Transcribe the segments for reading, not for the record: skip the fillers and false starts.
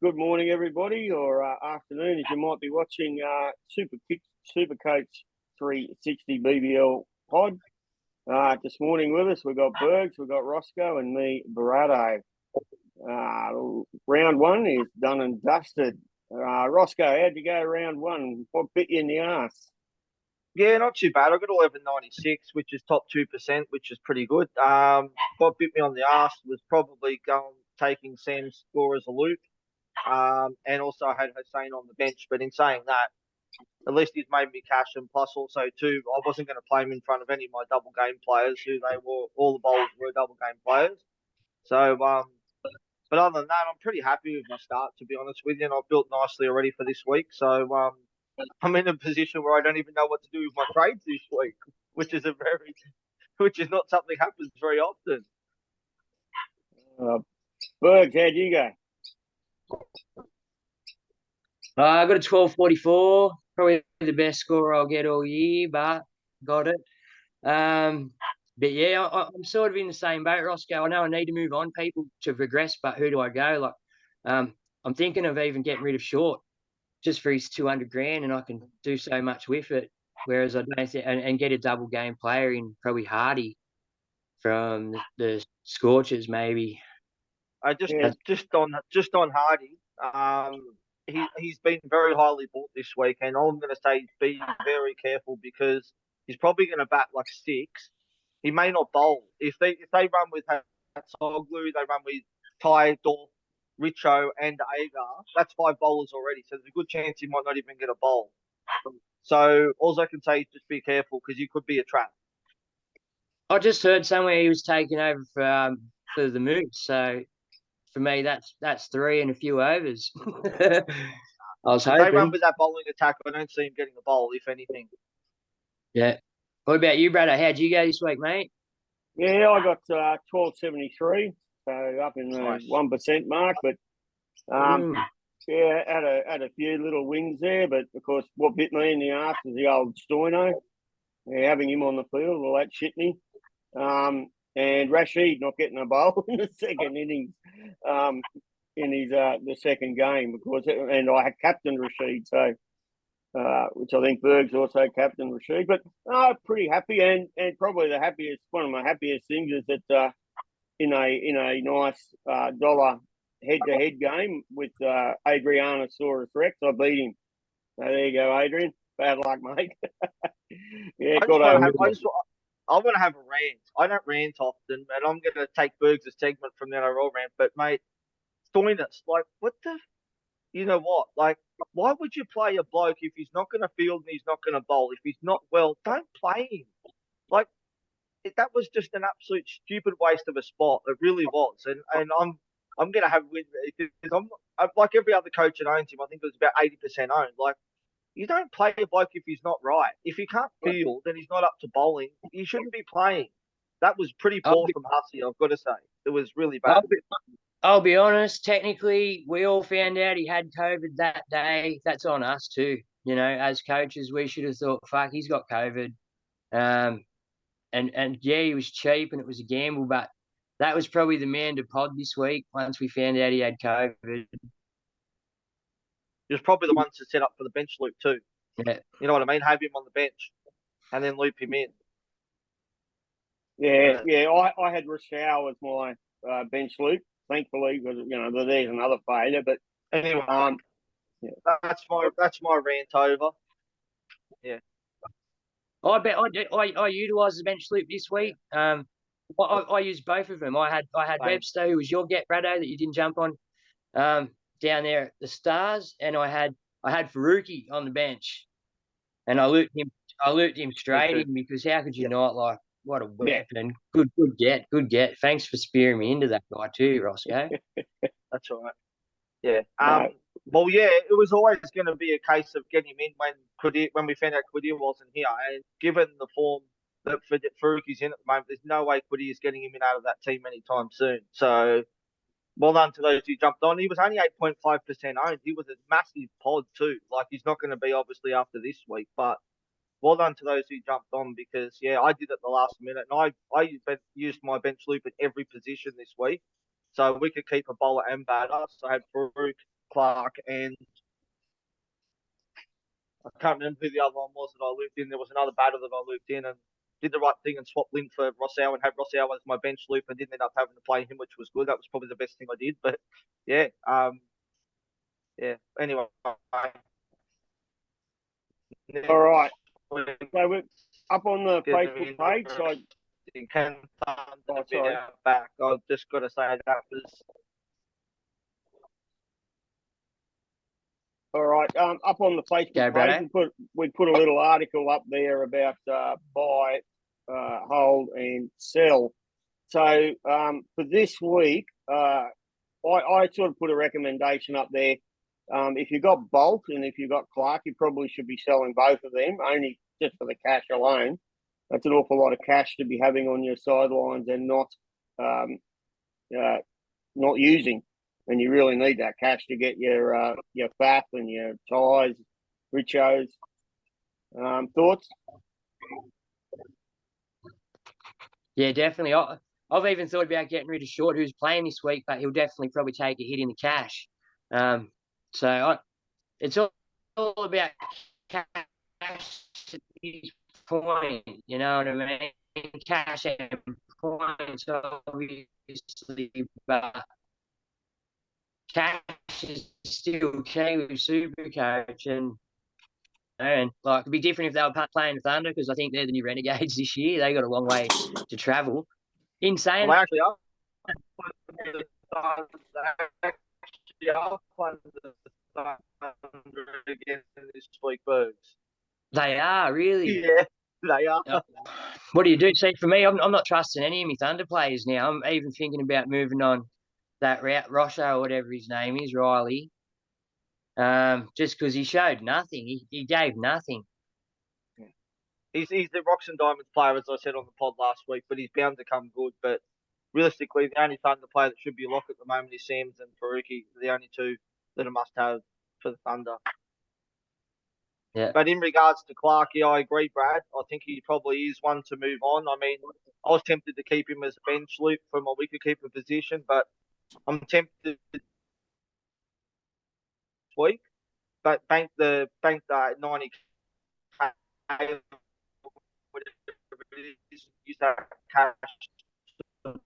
good morning, everybody, or afternoon, as you might be watching Supercoach 360 BBL pod. This morning with us, we've got Burgs, we've got Rossco, and me, Barado. Round one is done and dusted. Rossco, how'd you go round one? What bit you in the arse? Yeah, not too bad. I got 11.96, which is top 2%, which is pretty good. What bit me on the arse was probably taking Sam's score as a loop. And also I had Hussein on the bench. But in saying that, at least he's made me cash. And plus also, too, I wasn't going to play him in front of any of my double game players who they were, all the bowlers were double game players. So, but other than that, I'm pretty happy with my start, to be honest with you. And I've built nicely already for this week. So, I'm in a position where I don't even know what to do with my trades this week, which is not something that happens very often. Bergs, how'd you go? I got a 12.44, probably the best score I'll get all year, but got it. But yeah, I'm sort of in the same boat, Roscoe. I know I need to move on, people, to progress, but who do I go? I'm thinking of even getting rid of Short just for his 200 grand, and I can do so much with it. Whereas I don't think, and get a double game player in probably Hardy from the Scorchers, maybe. I just on Hardy. He's been very highly bought this week, and all I'm going to say is be very careful because he's probably going to bat like 6. He may not bowl if they run with Hatsoglu, they run with Ty, Dorf, Richo, and Agar. That's 5 bowlers already, so there's a good chance he might not even get a bowl. So all I can say is just be careful because you could be a trap. I just heard somewhere he was taking over for the Moose, so for me that's 3 and a few overs. I was hoping. If they run with that bowling attack, I don't see him getting a bowl, if anything. Yeah. What about you, brother? How'd you go this week, mate? Yeah, I got 12.73, so up in the Nice. 1% mark, but yeah, had a few little wins there, but of course, what bit me in the arse was the old Stoino. Yeah, having him on the field, all that shit me. And Rashid not getting a bowl in the second innings, in his the second game, of course, and I had captain Rashid, so which I think Burgs also captain Rashid, but pretty happy, and probably one of my happiest things is that in a nice dollar head-to-head game with Adrianosaurus Rex, I beat him. So there you go, Adrian. Bad luck, mate. Yeah, I want to have a rant. I don't rant often, and I'm going to take Burgs' segment from the NRL rant. But mate, Stoinis, like, what the? You know what? Like, why would you play a bloke if he's not going to field and he's not going to bowl? If he's not well, don't play him. Like, that was just an absolute stupid waste of a spot. It really was, and I'm going to have with because I'm like every other coach that owns him. I think it was about 80% owned. Like, you don't play a bloke if he's not right. If he can't field and he's not up to bowling, you shouldn't be playing. That was pretty poor from Hussey, I've got to say. It was really bad. I'll be honest, technically, we all found out he had COVID that day. That's on us too. You know, as coaches, we should have thought, fuck, he's got COVID. And yeah, he was cheap and it was a gamble, but that was probably the man to pod this week once we found out he had COVID. He was probably the ones to set up for the bench loop too. Yeah. You know what I mean? Have him on the bench and then loop him in. Yeah. I had Rochelle as my bench loop, thankfully, because there's another failure. But anyway, that's my rant over. Yeah. I utilised the bench loop this week. I used both of them. I had Webster, who was your get, Brado, that you didn't jump on, down there at the Stars, and I had Faruqi on the bench, and I looped him straight in because how could you not? Like, what a weapon! Good get. Thanks for spearing me into that guy too, Roscoe. That's all right. Yeah. Well, yeah, it was always going to be a case of getting him in when we found out Quadir wasn't here, and given the form that Faruqi's in at the moment, there's no way Quadir is getting him in out of that team anytime soon. So, well done to those who jumped on. He was only 8.5% owned. He was a massive pod too. Like, he's not going to be obviously after this week, but well done to those who jumped on because, yeah, I did it the last minute, and I used my bench loop at every position this week. So we could keep a bowler and batter. So I had Farouk, Clark, and I can't remember who the other one was that I looped in. There was another batter that I looped in and did the right thing and swapped Lynn for Rossau and had Rossau as my bench loop and didn't end up having to play him, which was good. That was probably the best thing I did. But yeah, yeah. Anyway, All right. So we're up on the Facebook page. So sorry. Back. I've just got to say that was. All right. Up on the Facebook page, we put a little article up there about buy, hold, and sell. So for this week, I sort of put a recommendation up there. If you've got Bolt and if you've got Clark, you probably should be selling both of them, only just for the cash alone. That's an awful lot of cash to be having on your sidelines and not using. And you really need that cash to get your FAF and your ties, Richos. Thoughts? Yeah, definitely. I've even thought about getting rid of Short, who's playing this week, but he'll definitely probably take a hit in the cash. It's all about cash at this point, you know what I mean? Cash and points, obviously, but cash is still key with Supercoach, and like it'd be different if they were playing Thunder, because I think they're the new Renegades this year. They got a long way to travel. Insane. Well, actually, again this week, Burgs. They are really. Yeah, they are. What do you do? See, for me, I'm not trusting any of my Thunder players now. I'm even thinking about moving on that route, Rosso or whatever his name is, Riley. Just because he showed nothing. He gave nothing. Yeah. He's the Rocks and Diamonds player, as I said on the pod last week, but he's bound to come good. But realistically, the only Thunder player that should be a lock at the moment is Sams and Faruqi, the only two that are must-have for the Thunder. Yeah. But in regards to Clark, yeah, I agree, Brad. I think he probably is one to move on. I mean, I was tempted to keep him as a bench loop for my wicketkeeper position, but I'm tempted this week. But bank the 90K, use that cash to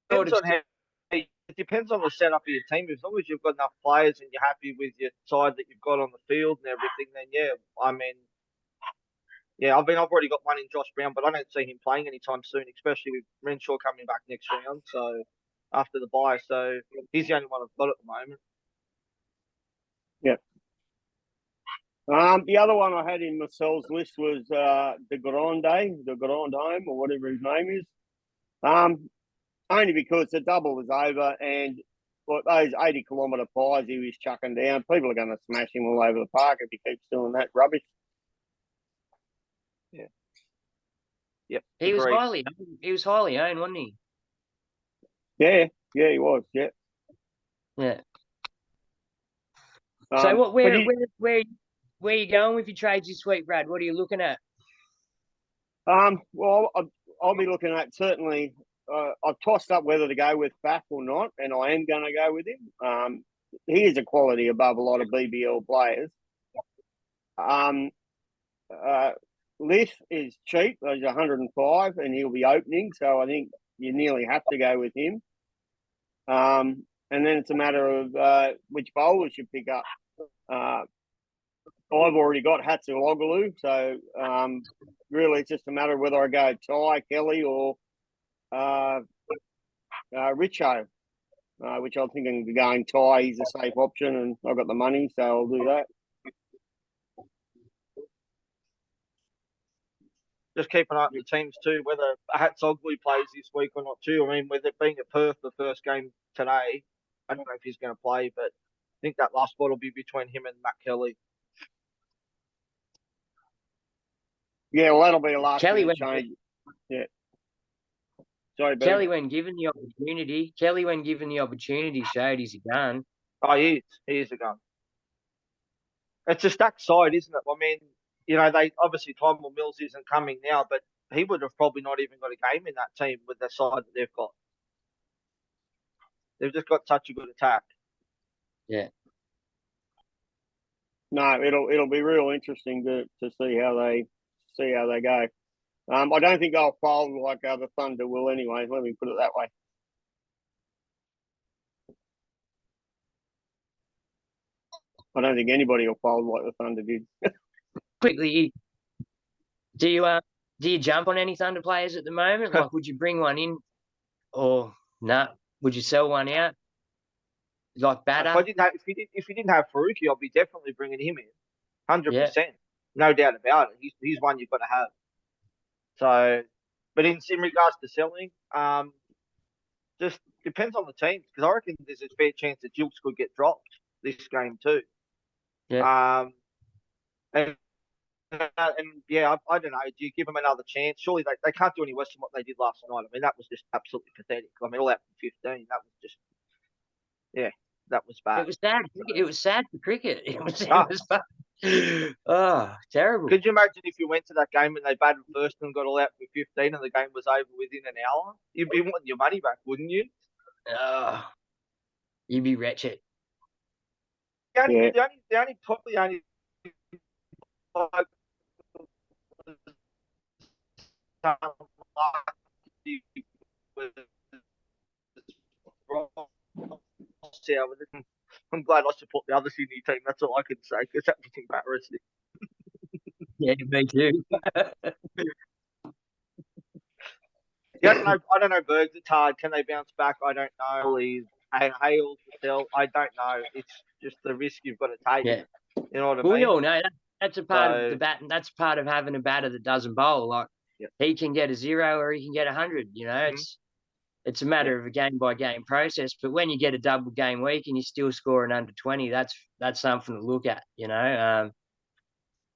depends on how. It depends on the setup of your team. As long as you've got enough players and you're happy with your side that you've got on the field and everything, then yeah, I mean, yeah, I've already got one in Josh Brown, but I don't see him playing anytime soon, especially with Renshaw coming back next round. So after the bye, so he's the only one I've got at the moment. Yeah. The other one I had in Marcel's list was the Grande Home, or whatever his name is. Only because the double was over, and those 80-kilometre pies he was chucking down, people are going to smash him all over the park if he keeps doing that rubbish. Yeah. Yep. He was highly owned, wasn't he? Yeah, he was. Yeah. Yeah. So where are you going with your trades this week, Brad? What are you looking at? Well, I'll be looking at certainly. I've tossed up whether to go with Faf or not, and I am going to go with him. He is a quality above a lot of BBL players. Lith is cheap. He's 105, and he'll be opening, so I think you nearly have to go with him. And then it's a matter of which bowlers you pick up. I've already got Hatsuloglu, so really it's just a matter of whether I go Ty, Kelly, or Richo, which I'm thinking of going Ty. He's a safe option, and I've got the money, so I'll do that. Just keep an eye on the teams too, whether Hatzoglu plays this week or not too. I mean, with it being at Perth, the first game today, I don't know if he's going to play, but I think that last spot will be between him and Matt Kelly. Yeah, well, that'll be a last Kelly change. Yeah. Sorry, Kelly, when given the opportunity, showed he's a gun. Oh, he is a gun. It's a stacked side, isn't it? I mean, they obviously Tymel Mills isn't coming now, but he would have probably not even got a game in that team with the side that they've got. They've just got such a good attack. Yeah. No, it'll be real interesting to see how they go. I don't think they'll fold like the Thunder will anyway. Let me put it that way. I don't think anybody will fold like the Thunder did. Quickly, do you jump on any Thunder players at the moment? Like, would you bring one in, or no? Would you sell one out? Like batter? If you didn't have Faruqi, I'd be definitely bringing him in, 100%, Yeah. no doubt about it. He's one you've got to have. So, but in regards to selling, just depends on the team, because I reckon there's a fair chance that Jilks could get dropped this game too. Yeah. And yeah, I don't know. Do you give them another chance? Surely they can't do any worse than what they did last night. I mean, that was just absolutely pathetic. I mean, all out from 15. That was just, yeah, that was bad. It was sad. It was sad for cricket. It was terrible. Could you imagine if you went to that game and they batted first and got all out for 15 and the game was over within an hour? You'd be wanting your money back, wouldn't you? You'd be wretched. The only probably only I'm glad I support the other Sydney team. That's all I can say, because that was embarrassing. Yeah, me too. I don't know, Burgs. It's hard. Can they bounce back? I don't know. Hale to sell. I don't know. It's just the risk you've got to take. Yeah. You know what I We mean? all know that's a part of the bat. That's part of having a batter that doesn't bowl. Like he can get a 0 or he can get 100. You know, it's a matter of a game by game process. But when you get a double game week and you still score an under 20, that's something to look at. You know,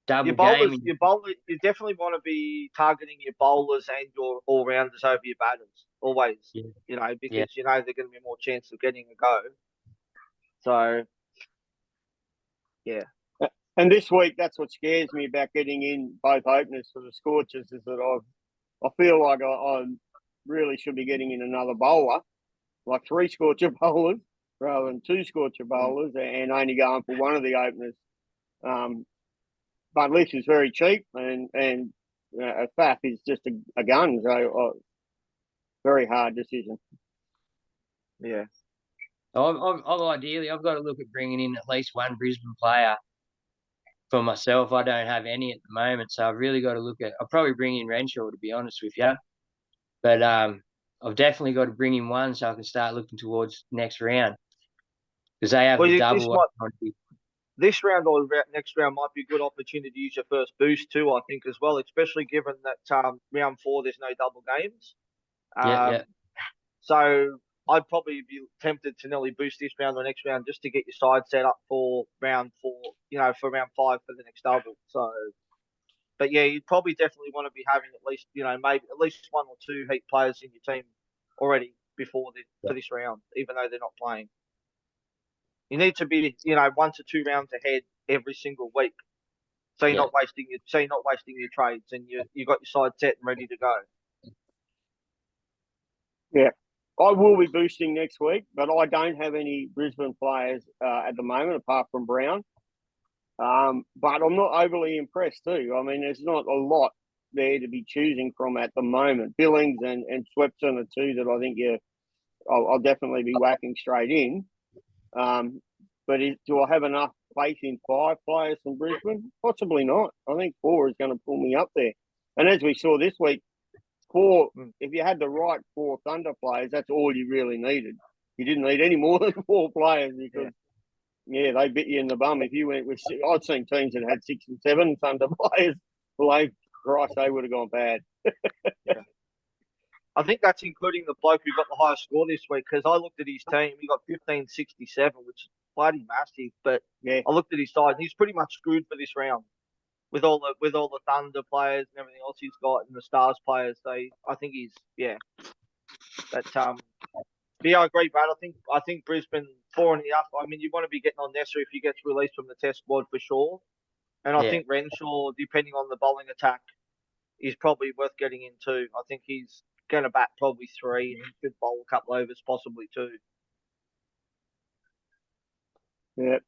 double game. You definitely want to be targeting your bowlers and your all rounders over your batters always. Yeah. You know, because you know they're going to be more chance of getting a go. So, yeah. And this week, that's what scares me about getting in both openers for the Scorchers, is that I feel like I really should be getting in another bowler, like 3 Scorcher bowlers rather than 2 Scorcher bowlers, and only going for one of the openers. But Leaf is very cheap, and Faf is just a gun, so very hard decision. Yeah. I've got to look at bringing in at least one Brisbane player for myself. I don't have any at the moment, so I've really got to look at. I'll probably bring in Renshaw, to be honest with you, but I've definitely got to bring in one so I can start looking towards next round, because they have the double. This round or next round might be a good opportunity to use your first boost too, I think, as well, especially given that round 4 there's no double games. So I'd probably be tempted to nearly boost this round or next round just to get your side set up for round 4, for round 5 for the next double. So, but yeah, you'd probably definitely want to be having at least, maybe at least 1 or 2 heat players in your team already for this round, even though they're not playing. You need to be, 1 to 2 rounds ahead every single week, so you're not wasting your trades, and you got your side set and ready to go. Yeah, I will be boosting next week, but I don't have any Brisbane players at the moment apart from Brown. But I'm not overly impressed too. I mean, there's not a lot there to be choosing from at the moment. Billings and Swepson are 2 that I think I'll definitely be whacking straight in. But do I have enough faith in 5 players from Brisbane? Possibly not. I think 4 is going to pull me up there. And as we saw this week, 4, if you had the right 4 Thunder players, that's all you really needed. You didn't need any more than 4 players because, they bit you in the bum. If you went with, I'd seen teams that had 6 and 7 Thunder players. Well, Christ, they would have gone bad. I think that's including the bloke who got the highest score this week, because I looked at his team. He got 1567, which is bloody massive. But I looked at his side, and he's pretty much screwed for this round with all the Thunder players and everything else he's got, and the Stars players. I think he's But I agree, Brad. I think Brisbane 4 and up. I mean, you want to be getting on Nessa if he gets released from the Test squad for sure. And I think Renshaw, depending on the bowling attack, is probably worth getting into. I think he's going to bat probably 3 and he could bowl a couple overs, possibly 2. Yeah.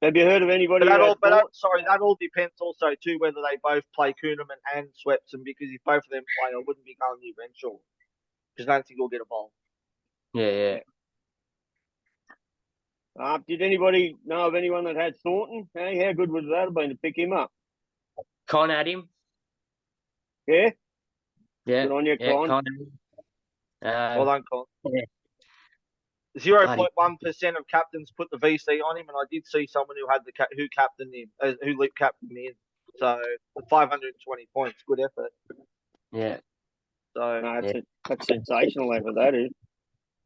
Have you heard of anybody? That all depends also too whether they both play Kuhneman and Swepson, because if both of them play, I wouldn't be going near Renshaw because I don't think he'll get a bowl. Yeah. Did anybody know of anyone that had Thornton? Hey, how good would that have been to pick him up? Con had him. Yeah? Yeah. Good on you, Con. Con. Well done, Con. Yeah. 0.1% of captains put the VC on him, and I did see someone who had who captained him, who lip captained him in. So 520 points, good effort. Yeah. So No, that's sensational effort, that is.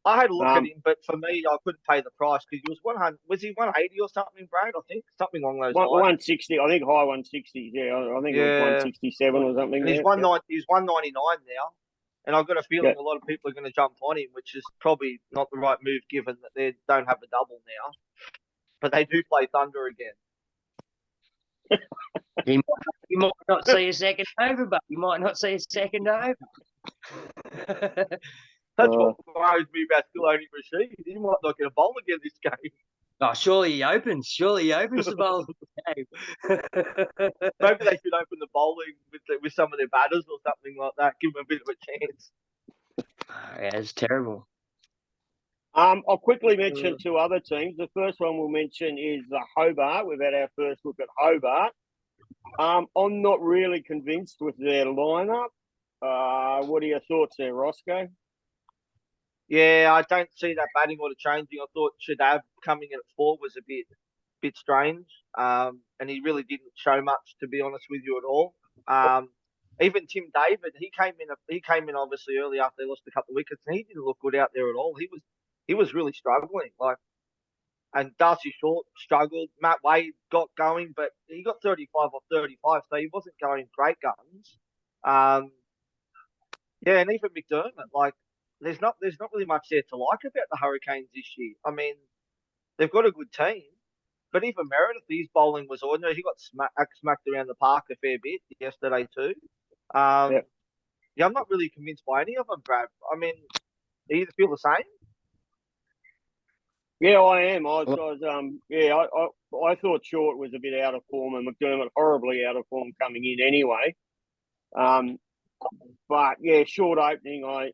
I had a look at him, but for me, I couldn't pay the price because he was 100. Was he 180 or something, Brad? I think something along those lines. 160. I think high 160s. Yeah, I think it was 167 or something. And he's 199 now, and I've got a feeling a lot of people are going to jump on him, which is probably not the right move given that they don't have a double now, but they do play Thunder again. He might not see a second over, but he might not see a second over. That's what worries me about still owning Rashid. He might not get a bowl again this game. Oh, surely he opens. Surely he opens the bowl game. Maybe they should open the bowling with some of their batters or something like that. Give them a bit of a chance. Yeah, it's terrible. I'll quickly mention 2 other teams. The first one we'll mention is the Hobart. We've had our first look at Hobart. I'm not really convinced with their lineup. What are your thoughts there, Rossco? Yeah, I don't see that batting order changing. I thought Shadab coming in at 4 was a bit strange, and he really didn't show much, to be honest with you, at all. Even Tim David, he came in obviously early after they lost a couple of wickets, and he didn't look good out there at all. He was really struggling. And Darcy Short struggled. Matt Wade got going, but he got 35 off 35, so he wasn't going great guns. And even McDermott, there's not really much there to like about the Hurricanes this year. I mean, they've got a good team, but even Meredith, his bowling was ordinary. He got smacked around the park a fair bit yesterday too. I'm not really convinced by any of them, Brad. I mean, do you feel the same? Yeah, I am. I thought Short was a bit out of form and McDermott horribly out of form coming in anyway. But yeah, Short opening. I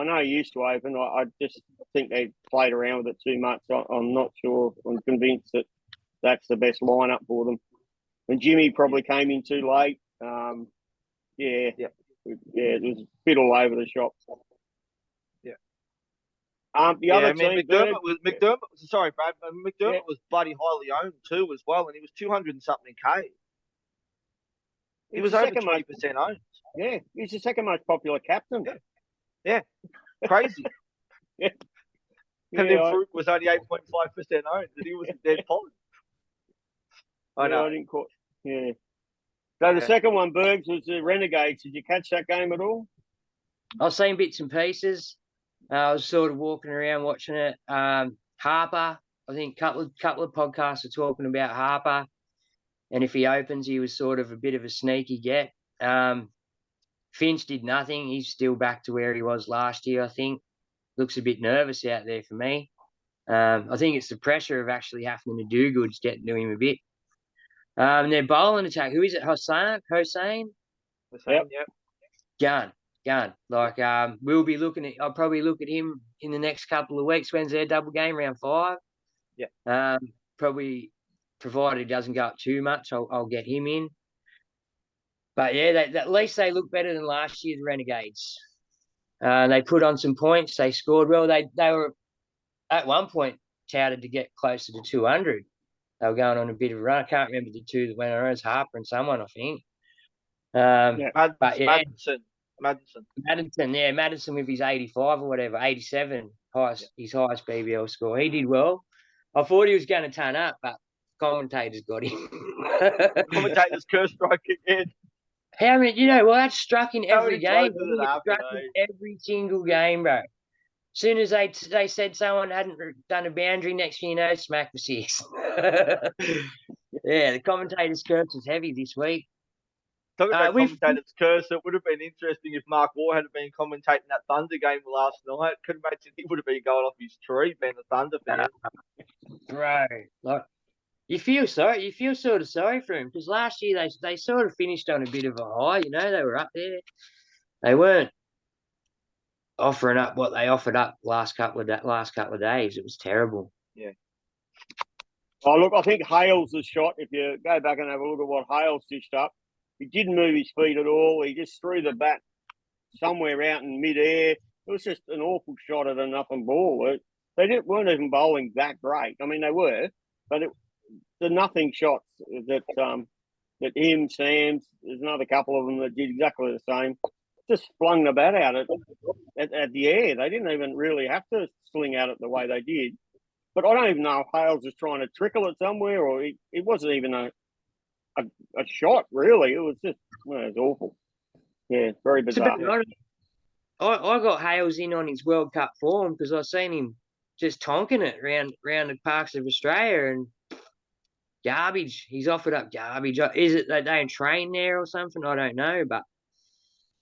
know he used to open. I just think they played around with it too much. I'm not sure. I'm convinced that that's the best lineup for them. And Jimmy probably came in too late. It was a bit all over the shop. The other team, McDermott. Sorry, Brad. McDermott was bloody highly owned too, as well, and he was 200 and something K. He was over 20% owned. Yeah, he's the second most popular captain. Yeah. Crazy. And then Fruit was only 8.5% owned, and he was a dead pot. I know. I didn't call. Yeah. So the second one, Burgs, was the Renegades. Did you catch that game at all? I've seen bits and pieces. I was sort of walking around watching it. Harper, I think couple of podcasts are talking about Harper, and if he opens, he was sort of a bit of a sneaky get. Finch did nothing. He's still back to where he was last year, I think. Looks a bit nervous out there for me. I think it's the pressure of actually having to do good's getting to him a bit. Their bowling attack, who is it? Hossain? Yep. Gun. We'll be looking at. I'll probably look at him in the next couple of weeks. When's their double game? Round 5. Yeah. Probably, provided he doesn't go up too much, I'll get him in. But yeah, at least they look better than last year. The Renegades. They put on some points. They scored well. They were at one point touted to get closer to 200. They were going on a bit of a run. I can't remember the 2 that went on. It was Harper and someone, I think. Madison with his 85 or whatever, 87, his highest BBL score. He did well. I thought he was going to turn up, but commentators got him. Commentators curse strike again. How many? That's struck in every game. Struck in every single game, bro. soon as they said someone hadn't done a boundary, next thing you know, smack for 6. Yeah, the commentator's curse was heavy this week. Talking about We've commentators' curse, it would have been interesting if Mark Waugh had been commentating that Thunder game last night. Could imagine he would have been going off his tree being a Thunder fan. bro, like you feel sort of sorry for him because last year they sort of finished on a bit of a high. You know, they were up there. They weren't offering up what they offered up last couple of days. It was terrible. Yeah. Oh, look, I think Hales' shot, if you go back and have a look at what Hales dished up, he didn't move his feet at all. He just threw the bat somewhere out in midair. It was just an awful shot at a nothing ball. Weren't even bowling that great. I mean, they were, but the nothing shots that him, Sam's, there's another couple of them that did exactly the same, just flung the bat out at the air. They didn't even really have to sling out it the way they did. But I don't even know if Hales was trying to trickle it somewhere or it wasn't even a shot, really. It was just, well, it was awful. Yeah, very bizarre. I got Hales in on his World Cup form because I seen him just tonking it round the parks of Australia and garbage. He's offered up garbage. Is it that they don't train there or something? I don't know, but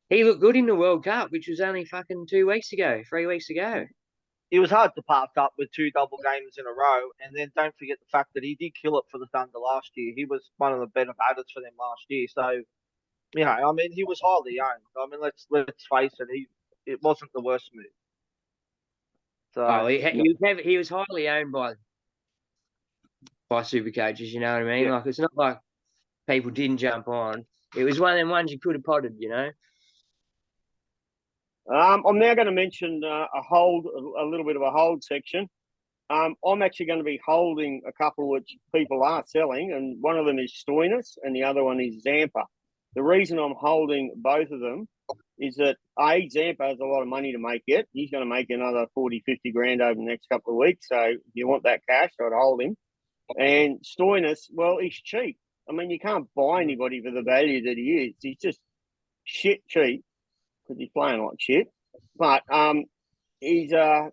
he looked good in the World Cup, which was only fucking 3 weeks ago. It was hard to park up with 2 double games in a row, and then don't forget the fact that he did kill it for the Thunder last year. He was one of the better batters for them last year. So, you know, I mean, he was highly owned. I mean, let's face it, it wasn't the worst move. So, he was highly owned by super coaches. You know what I mean? Yeah. Like it's not like people didn't jump on. It was one of them ones you could have potted. You know. I'm now going to mention a little bit of a hold section. I'm actually going to be holding a couple which people are selling, and one of them is Stoinis and the other one is Zampa. The reason I'm holding both of them is that Zampa has a lot of money to make yet. He's going to make another 40, 50 grand over the next couple of weeks. So if you want that cash, I'd hold him. And Stoinis, well, he's cheap. I mean, you can't buy anybody for the value that he is. He's just shit cheap because he's playing like shit. But he's a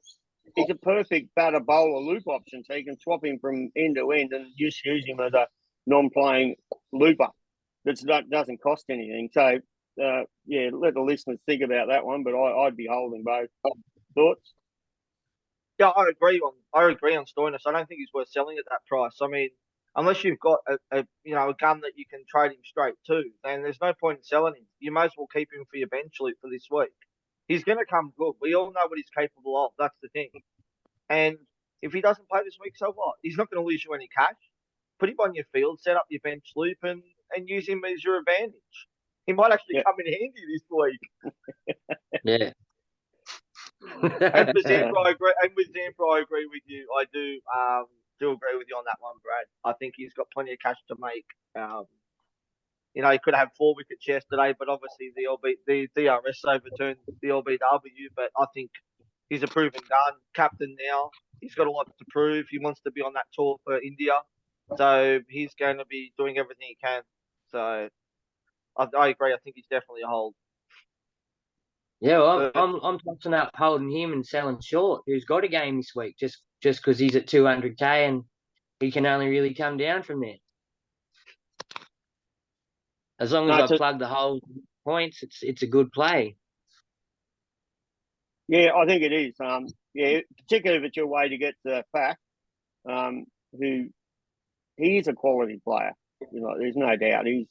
perfect batter bowler loop option, so you can swap him from end to end and just use him as a non-playing looper that doesn't cost anything. So yeah, let the listeners think about that one. But I'd be holding both. Thoughts? Yeah, I agree on Stoinis. I don't think he's worth selling at that price. I mean, unless you've got a gun that you can trade him straight to, then there's no point in selling him. You may as well keep him for your bench loop for this week. He's going to come good. We all know what he's capable of. That's the thing. And if he doesn't play this week, so what? He's not going to lose you any cash. Put him on your field, set up your bench loop, and use him as your advantage. He might actually come in handy this week. Yeah. And with Zampa, I agree with you. I do agree with you on that one, Brad. I think he's got plenty of cash to make. He could have 4 wickets yesterday, but obviously the DRS overturned the LBW. But I think he's a proven gun. Captain now. He's got a lot to prove. He wants to be on that tour for India. So he's going to be doing everything he can. So I agree. I think he's definitely a hold. Yeah, well, I'm tossing up holding him and selling Short, who's got a game this week, just because he's at 200k and he can only really come down from there. As long as I plug the whole points, it's a good play. Yeah, I think it is. Yeah, particularly if it's your way to get to Pack, who he is a quality player. There's no doubt. He's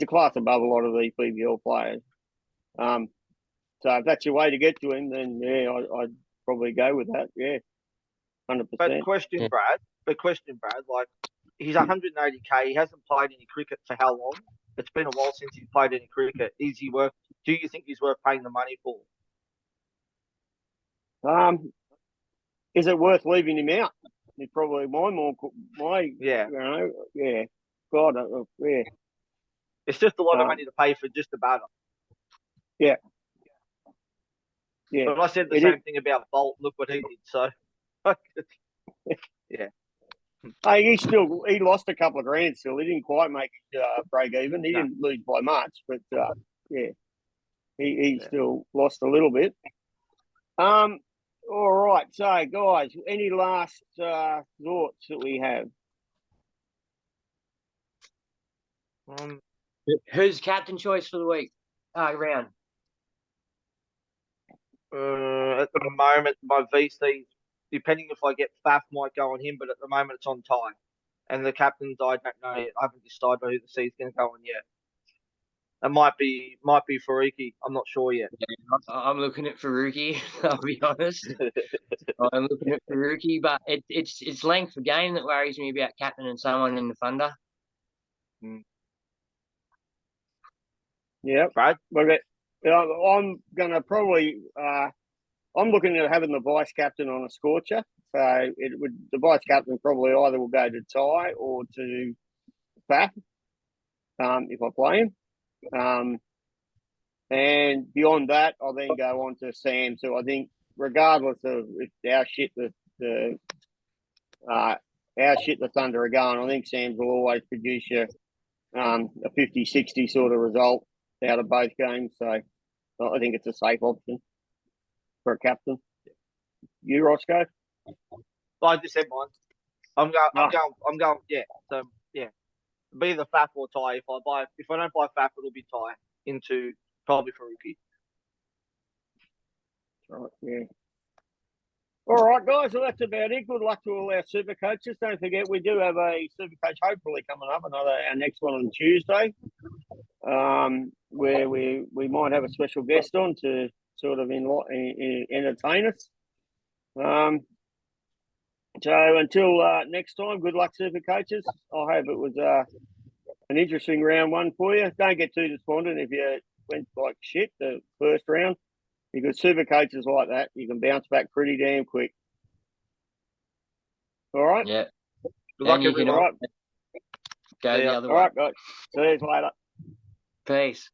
a class above a lot of these PBL players. So if that's your way to get to him, then yeah, I'd probably go with that. Yeah, 100%. But question, Brad, like he's 180k. He hasn't played any cricket for how long? It's been a while since he's played any cricket. Is he worth? Do you think he's worth paying the money for? Is it worth leaving him out? It's probably yeah. Yeah. God, yeah. It's just a lot of money to pay for just a batter. Yeah. Yeah. But I said the same thing about Bolt. Look what he did. So, yeah. Hey, he lost a couple of grand still. He didn't quite make break even. He didn't lose by much, but yeah, he still lost a little bit. All right, so guys, any last thoughts that we have? Who's captain choice for the week? Round. At the moment, my VC, depending if I get Faf, might go on him, but at the moment it's on Ty. And the captains, I don't know yet. I haven't decided who the C's going to go on yet. It might be Faruqi. I'm not sure yet. I'm looking at Faruqi. I'll be honest. I'm looking at Faruqi, but it's length of game that worries me about captain and someone in the Thunder. Yeah, Brad? I'm gonna probably I'm looking at having the vice captain on a scorcher. So the vice captain probably either will go to Ty or to Faf, if I play him. And beyond that, I'll then go on to Sam. So I think regardless of if how shit the Thunder are going, I think Sam's will always produce you a 50-60 sort of result out of both games. So I think it's a safe option for a captain. You, Rossco? I just said mine. I'm going. Yeah. So yeah, be the Faf or Ty. If I don't buy Faf, it'll be Ty into probably Faruqi. Right. Yeah. All right, guys. Well, that's about it. Good luck to all our super coaches. Don't forget, we do have a super coach hopefully coming up. Our next one on Tuesday, where we might have a special guest on to sort of entertain us. So until next time, good luck, super coaches. I hope it was an interesting round one for you. Don't get too despondent if you went like shit the first round, because super coaches like that, you can bounce back pretty damn quick. All right? Yeah. Good luck, And you can everyone. go the other All way. right, guys. See you later. Peace.